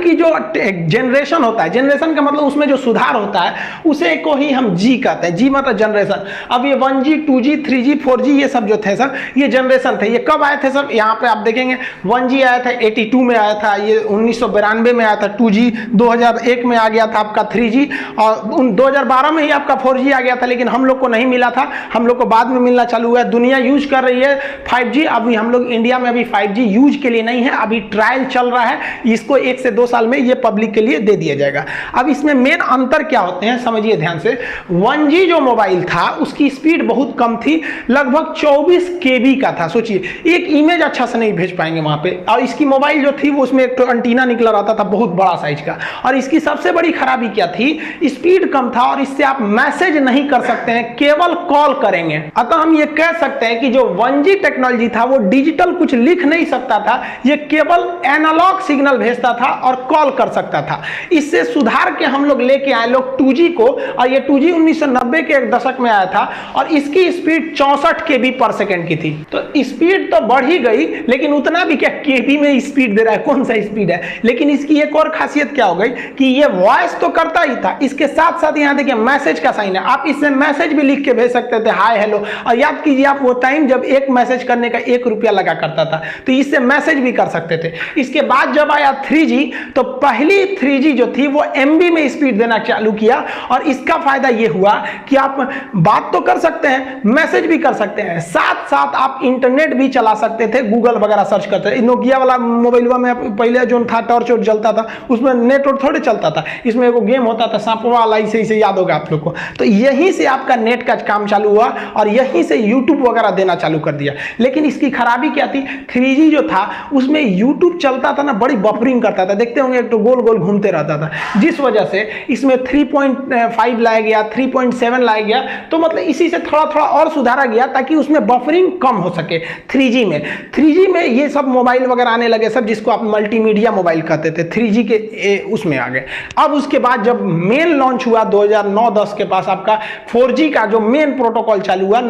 की जो जनरेशन होता है, जनरेशन का मतलब उसमें जो सुधार होता है उसे को ही हम जी कहते हैं। जी मतलब जनरेशन। अब ये 1G 2G 3G 4G ये सब जो थे सर, ये जनरेशन थे। ये कब आए थे सर? यहाँ पे आप देखेंगे 1G आया था 82 में आया था, ये 1992 में आया था 2G, 2001 में आ गया था आपका 3G, और 2012 में ही आपका 4G आ गया था, लेकिन हम लोग को नहीं मिला था, हम लोग को बाद में मिलना चालू हुआ। दुनिया यूज कर रही है 5G। अभी हम लोग इंडिया में अभी 5G यूज के लिए नहीं है, अभी ट्रायल चल रहा है, इसको 1 से 2 साल में ये पब्लिक के लिए दे दिया जाएगा। अब इसमें मेन अंतर क्या होते हैं समझिए ध्यान से। 1G जो मोबाइल था उसकी स्पीड बहुत कम थी, लगभग 24 KB का था। सोचिए एक इमेज अच्छा से नहीं भेज पाएंगे वहां पे। और इसकी मोबाइल जो थी वो उसमें एक तो एंटीना निकला रहता था बहुत बड़ा साइज का, और इसकी सबसे बड़ी खराबी क्या थी, स्पीड कम था, और इससे आप मैसेज नहीं कर सकते हैं, केवल कॉल करेंगे। अतः हम ये कह सकते हैं कि जो 1G टेक्नोलॉजी था वो डिजिटल कुछ लिख नहीं सकता था, ये केवल एनालॉग सिग्नल भेजता था और कॉल कर सकता था। इससे सुधार के हम लोग लेके आए लोग 2G को, और ये 2G 1990 के एक दशक में आया था, और इसकी स्पीड 64 KB पर सेकंड की थी। तो स्पीड तो बढ़ ही गई, लेकिन उतना भी क्या KB में स्पीड दे रहा है, कौन सा स्पीड है। लेकिन इसकी एक और खासियत क्या हो गई कि ये वॉइस तो करता ही था, इसके साथ साथ यहाँ देखिए मैसेज का साइन है, आप इससे मैसेज भी लिख के भेज सकते थे, हाय हेलो। और याद कीजिए आप वो टाइम जब एक मैसेज करने का 1 रुपया लगा करता था, तो इससे मैसेज भी कर सकते थे। इसके बाद जब आया 3G, तो पहली 3G जो थी वो MB में स्पीड देना चालू किया, और इसका फायदा ये हुआ कि आप बात तो कर सकते हैं, मैसेज भी कर सकते हैं, साथ साथ आप इंटरनेट भी चला सकते थे, गूगल वगैरह सर्च करते थे। नोकिया वाला मोबाइल में पहले जो था टॉर्च और जलता था, उसमें नेट और थोड़े चलता था, इसमें एक गेम होता था सांपों वाला, इसे याद होगा आप लोग को। तो यहीं से आपका नेट का काम चालू हुआ, और यहीं से यूट्यूब वगैरह देना चालू कर दिया। लेकिन इसकी खराबी क्या थी, 3G जो था उसमें यूट्यूब चलता था ना, बड़ी बफरिंग करता था, देखते होंगे एक तो गोल गोल घूमते रहता था, जिस वजह से इसमें 3.5 लाया गया, 3.7 लाया गया। तो मतलब इसी से थोड़ा थोड़ा और सुधारा गया ताकि उसमें बफरिंग कम हो सके। 3G में ये सब मोबाइल वगैरह आने लगे सब, जिसको आप मल्टीमीडिया मोबाइल कहते थे, 3G के उसमें आ गए। अब उसके बाद जब मेन लॉन्च हुआ 2009-10 के पास आपका 4G का जो मेन प्रोटोकॉल चालू हुआ,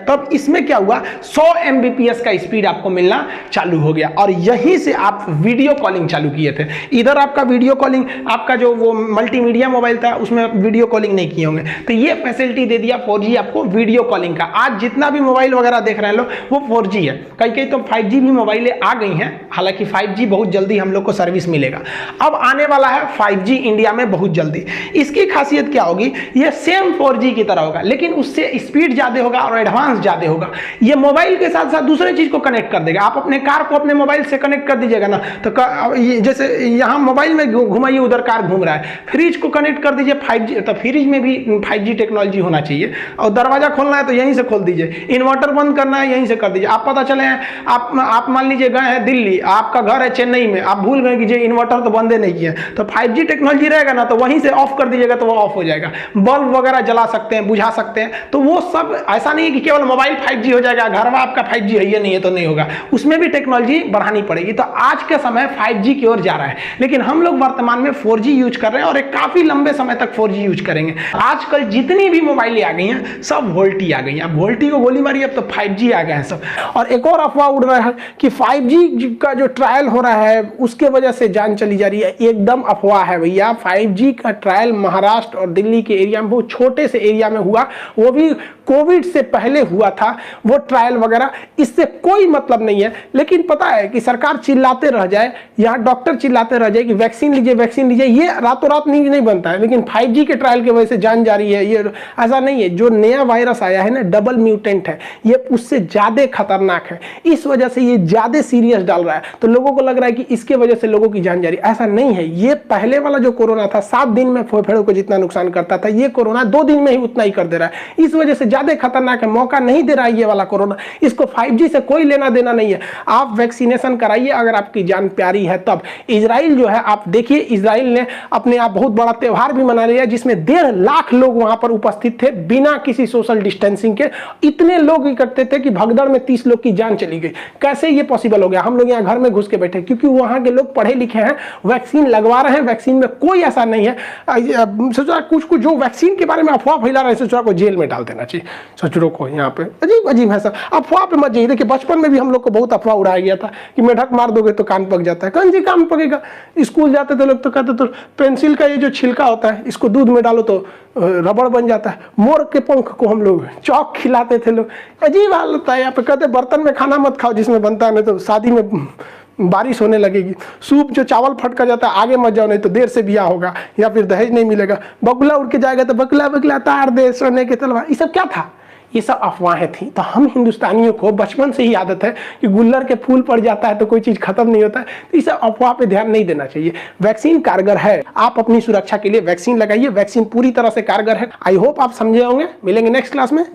तब इसमें क्या हुआ, 100 Mbps का स्पीड आपको मिलना चालू हो गया, और यहीं से आप वीडियो कॉलिंग चालू किए थे। इधर आपका वीडियो कॉलिंग, आपका जो वो मल्टीमीडिया मोबाइल था उसमें वीडियो कॉलिंग नहीं किए होंगे, तो ये फैसिलिटी दे दिया 4G आपको वीडियो कॉलिंग का। आज जितना भी मोबाइल वगैरह देख रहे हैं लोग वो 4G है, कई तो 5G भी मोबाइलें आ गई हैं, हालांकि 5G बहुत जल्दी हम लोग को सर्विस मिलेगा। अब आने वाला है 5G इंडिया में बहुत जल्दी। इसकी खासियत क्या होगी, ये सेम 4G की तरह होगा, लेकिन उससे स्पीड ज्यादा होगा और एडवांस ज्यादा होगा। ये मोबाइल के साथ साथ दूसरे चीज को कनेक्ट कर देगा। आप अपने कार को अपने मोबाइल से कनेक्ट कर दीजिएगा ना, तो जैसे यहाँ मोबाइल में घुमाइए, उधर कार घूम रहा है, फ्रिज को कनेक्ट कर दीजिए 5G, तो फ्रिज में भी 5G टेक्नोलॉजी होना चाहिए। और दरवाजा खोलना है तो यहीं से खोल दीजिए, इन्वर्टर बंद करना है यहीं से कर दीजिए। आप पता चले आप मान लीजिए गए हैं दिल्ली, आपका घर है चेन्नई में, आप भूल गए कि इन्वर्टर तो बंदे नहीं किए, तो 5G टेक्नोलॉजी रहेगा ना, तो वहीं से ऑफ कर दीजिएगा तो वो ऑफ हो जाएगा। बल्ब वगैरह जला सकते हैं, बुझा सकते हैं। तो वो सब ऐसा नहीं है कि केवल मोबाइल 5G हो जाएगा, घर में आपका 5G है ये नहीं है तो नहीं होगा, उसमें भी टेक्नोलॉजी बढ़ानी पड़ेगी। तो आज के समय 5G की ओर जा रहा है, लेकिन हम लोग वर्तमान में 4G यूज कर रहे हैं, और एक काफी लंबे समय तक 4G यूज करेंगे। आजकल जितनी भी मोबाइलें आ गई हैं सब वोल्टी आ गई हैं। अब वोल्टी को गोली मारी, अब तो 5G आ गए हैं सब। और एक और अफवाह उड़ रहा है कि 5G का जो ट्रायल हो रहा है उसके वजह से जान चली जा रही है, एकदम अफवाह है भैया। 5G का ट्रायल महाराष्ट्र और दिल्ली के एरिया में, बहुत छोटे से एरिया में हुआ, वो भी कोविड से पहले हुआ था वो ट्रायल वगैरह, इससे कोई मतलब नहीं है। लेकिन पता है कि सरकार चिल्लाते रह जाए, यहाँ डॉक्टर चिल्लाते रह जाए कि वैक्सीन लीजिए वैक्सीन लीजिए, ये रातों रात नहीं बनता है। लेकिन 5G के ट्रायल की वजह से जान जा रही है, ये ऐसा नहीं है। जो नया वायरस आया है ना, डबल म्यूटेंट है, ये उससे ज्यादा खतरनाक है, इस वजह से ये ज्यादा सीरियस डाल रहा है। तो लोगों को लग रहा है कि इसके वजह से लोगों की जान जा रही है, ऐसा नहीं है। ये पहले वाला जो कोरोना था 7 दिन में फेफड़ों को जितना नुकसान करता था, ये कोरोना 2 दिन में ही उतना ही कर दे रहा है, इस वजह से ज्यादा खतरनाक है। मौका नहीं दे रहा है ये वाला कोरोना, इसको 5G से कोई लेना देना नहीं है। आप वैक्सीनेशन कराइए अगर आपकी जान प्यारी है तब। इजराइल जो है, आप देखिए इजराइल ने अपने आप बहुत बड़ा त्योहार भी मना लिया, जिसमें 1.5 लाख लोग वहां पर उपस्थित थे बिना किसी सोशल डिस्टेंसिंग के। इतने लोग इकट्ठे थे कि भगदड़ में 30 लोग की जान चली गई। कैसे ये पॉसिबल हो गया? हम लोग यहाँ घर में घुस के बैठे, क्योंकि वहां के लोग पढ़े लिखे हैं, वैक्सीन लगवा रहे हैं, वैक्सीन में कोई ऐसा नहीं है। सोचा कुछ जो वैक्सीन के बारे में अफवाह फैला रहे हैं, सोचा को जेल में डाल देना चाहिए। सचुरों को यहाँ पे। अजीब अजीब है सब, अफवाह पे मत जाइए। देखिए बचपन में भी हम लोग को बहुत अफवाह उड़ाया गया था कि मेढक मार दोगे तो कान पक जाता है। कौन सी कान पकेगा? स्कूल जाते थे लोग तो कहते तो पेंसिल का ये जो छिलका होता है इसको दूध में डालो तो रबड़ बन जाता है। मोर के पंख को हम लोग चौक खिलाते थे लोग। अजीब हाल होता है यहाँ पे। कहते बर्तन में खाना मत खाओ जिसमें बनता है, नहीं तो शादी में बारिश होने लगेगी। सूप जो चावल फट कर जाता है आगे मत जाओ, नहीं तो देर से ब्याह होगा या फिर दहेज नहीं मिलेगा। बगुला उड़ के जाएगा तो बगुला बगुला तार दे सोने के तलवार। ये सब क्या था? ये सब अफवाहें थी। तो हम हिंदुस्तानियों को बचपन से ही आदत है कि गुल्लर के फूल पड़ जाता है तो कोई चीज़ खत्म नहीं होता है। तो इस अफवाह पे ध्यान नहीं देना चाहिए। वैक्सीन कारगर है, आप अपनी सुरक्षा के लिए वैक्सीन लगाइए। वैक्सीन पूरी तरह से कारगर है। आई होप आप समझे होंगे। मिलेंगे नेक्स्ट क्लास में।